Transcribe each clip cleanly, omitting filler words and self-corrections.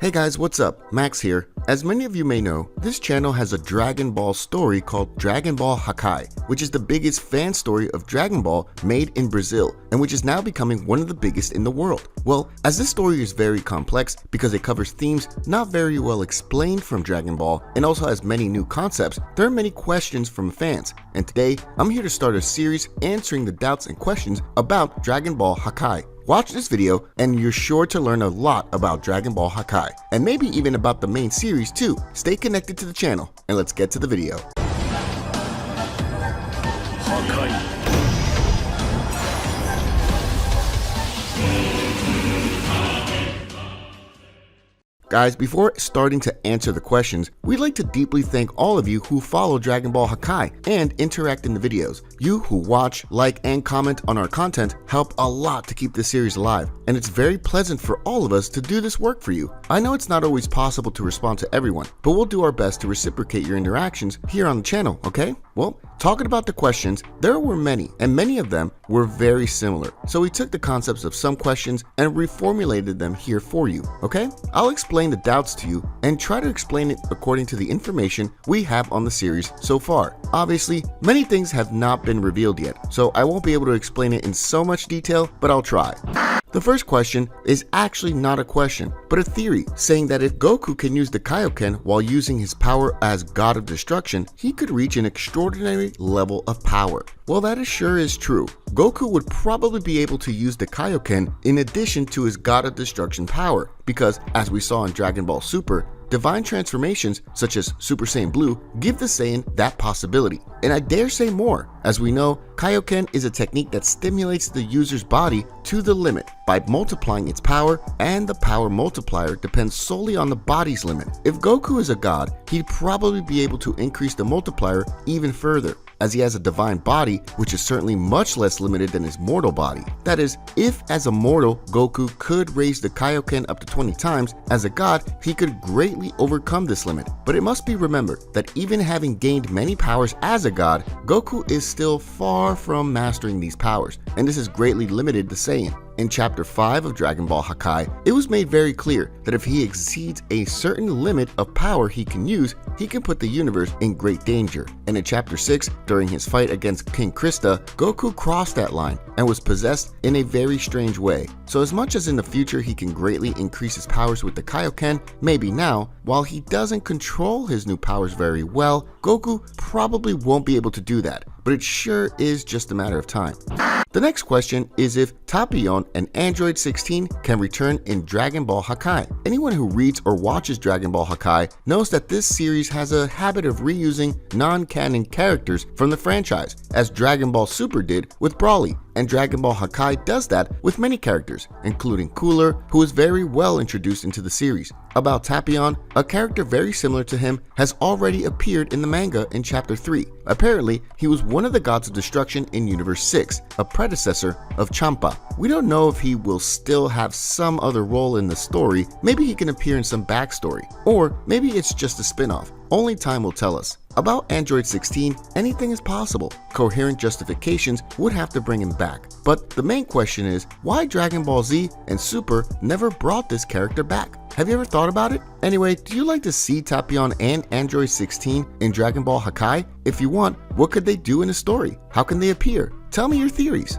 Hey guys, what's up? Max here. As many of you may know, this channel has a Dragon Ball story called Dragon Ball Hakai, which is the biggest fan story of Dragon Ball made in Brazil, and which is now becoming one of the biggest in the world. Well, as this story is very complex because it covers themes not very well explained from Dragon Ball and also has many new concepts, there are many questions from fans, and today I'm here to start a series answering the doubts and questions about Dragon Ball Hakai. Watch this video and you're sure to learn a lot about Dragon Ball Hakai, and maybe even about the main series too. Stay connected to the channel and let's get to the video. Hakai. Guys, before starting to answer the questions, we'd like to deeply thank all of you who follow Dragon Ball Hakai and interact in the videos. You who watch, like, and comment on our content help a lot to keep this series alive, and it's very pleasant for all of us to do this work for you. I know it's not always possible to respond to everyone, but we'll do our best to reciprocate your interactions here on the channel, okay? Well, talking about the questions, there were many, and many of them were very similar. So we took the concepts of some questions and reformulated them here for you, okay? I'll explain the doubts to you and try to explain it according to the information we have on the series so far. Obviously, many things have not been revealed yet, so I won't be able to explain it in so much detail, but I'll try. The first question is actually not a question, but a theory, saying that if Goku can use the Kaioken while using his power as God of Destruction, he could reach an extraordinary level of power. Well, that sure is true. Goku would probably be able to use the Kaioken in addition to his God of Destruction power, because as we saw in Dragon Ball Super, divine transformations such as Super Saiyan Blue give the Saiyan that possibility. And I dare say more. As we know, Kaioken is a technique that stimulates the user's body to the limit by multiplying its power, and the power multiplier depends solely on the body's limit. If Goku is a god, he'd probably be able to increase the multiplier even further, as he has a divine body which is certainly much less limited than his mortal body. That is, if as a mortal Goku could raise the Kaioken up to 20 times, as a god he could greatly overcome this limit. But it must be remembered that even having gained many powers as a god, Goku is still far from mastering these powers, and this has greatly limited the Saiyan. In Chapter 5 of Dragon Ball Hakai, it was made very clear that if he exceeds a certain limit of power he can use, he can put the universe in great danger. And in Chapter 6, during his fight against King Krista, Goku crossed that line and was possessed in a very strange way. So as much as in the future he can greatly increase his powers with the Kaioken, maybe now, while he doesn't control his new powers very well, Goku probably won't be able to do that, but it sure is just a matter of time. The next question is if Tapion and Android 16 can return in Dragon Ball Hakai. Anyone who reads or watches Dragon Ball Hakai knows that this series has a habit of reusing non-canon characters from the franchise, as Dragon Ball Super did with Broly, and Dragon Ball Hakai does that with many characters, including Cooler, who is very well introduced into the series. About Tapion, a character very similar to him has already appeared in the manga in Chapter 3. Apparently, he was one of the Gods of Destruction in Universe 6, a predecessor of Champa. We don't know if he will still have some other role in the story. Maybe he can appear in some backstory, or maybe it's just a spin-off. Only time will tell us. About Android 16, anything is possible. Coherent justifications would have to bring him back. But the main question is, why Dragon Ball Z and Super never brought this character back? Have you ever thought about it? Anyway, do you like to see Tapion and Android 16 in Dragon Ball Hakai? If you want, what could they do in the story? How can they appear? Tell me your theories.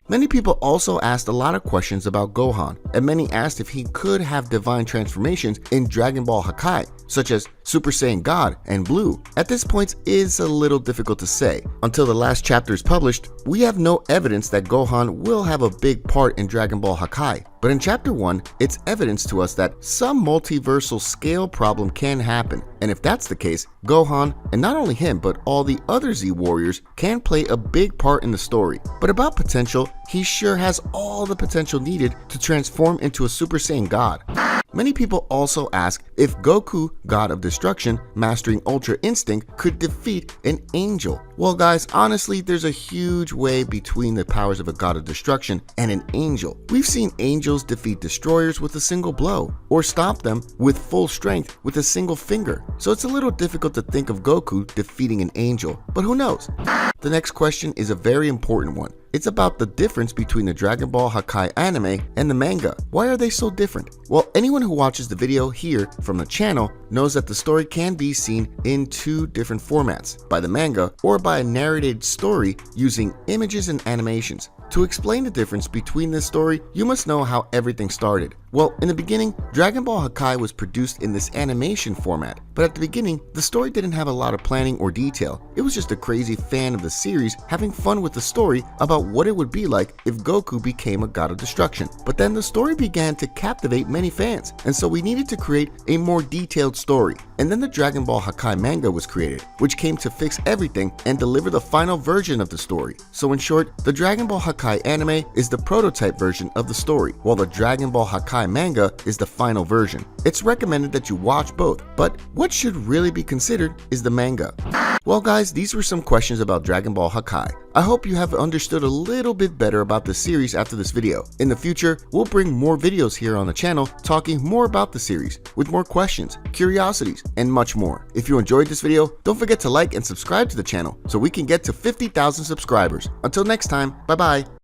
Many people also asked a lot of questions about Gohan, and many asked if he could have divine transformations in Dragon Ball Hakai, such as Super Saiyan God and Blue. At this point, it's a little difficult to say. Until the last chapter is published, we have no evidence that Gohan will have a big part in Dragon Ball Hakai. But in Chapter 1, it's evidence to us that some multiversal scale problem can happen. And if that's the case, Gohan, and not only him but all the other Z Warriors, can play a big part in the story. But about potential, he sure has all the potential needed to transform into a Super Saiyan God. Many people also ask if Goku, God of Destruction, mastering Ultra Instinct, could defeat an angel. Well guys, honestly, there's a huge way between the powers of a God of Destruction and an angel. We've seen angels defeat destroyers with a single blow, or stop them with full strength with a single finger. So it's a little difficult to think of Goku defeating an angel, but who knows? The next question is a very important one. It's about the difference between the Dragon Ball Hakai anime and the manga. Why are they so different? Well, anyone who watches the video here from the channel knows that the story can be seen in two different formats, by the manga or by a narrated story using images and animations. To explain the difference between this story, you must know how everything started. Well, in the beginning, Dragon Ball Hakai was produced in this animation format, but at the beginning, the story didn't have a lot of planning or detail. It was just a crazy fan of the series having fun with the story about what it would be like if Goku became a God of Destruction. But then the story began to captivate many fans, and so we needed to create a more detailed story. And then the Dragon Ball Hakai manga was created, which came to fix everything and deliver the final version of the story. So in short, the Dragon Ball Hakai anime is the prototype version of the story, while the Dragon Ball Hakai manga is the final version. It's recommended that you watch both, but what should really be considered is the manga. Well guys, these were some questions about Dragon Ball Hakai. I hope you have understood a little bit better about the series after this video. In the future, we'll bring more videos here on the channel talking more about the series, with more questions, curiosities, and much more. If you enjoyed this video, don't forget to like and subscribe to the channel so we can get to 50,000 subscribers. Until next time, bye bye.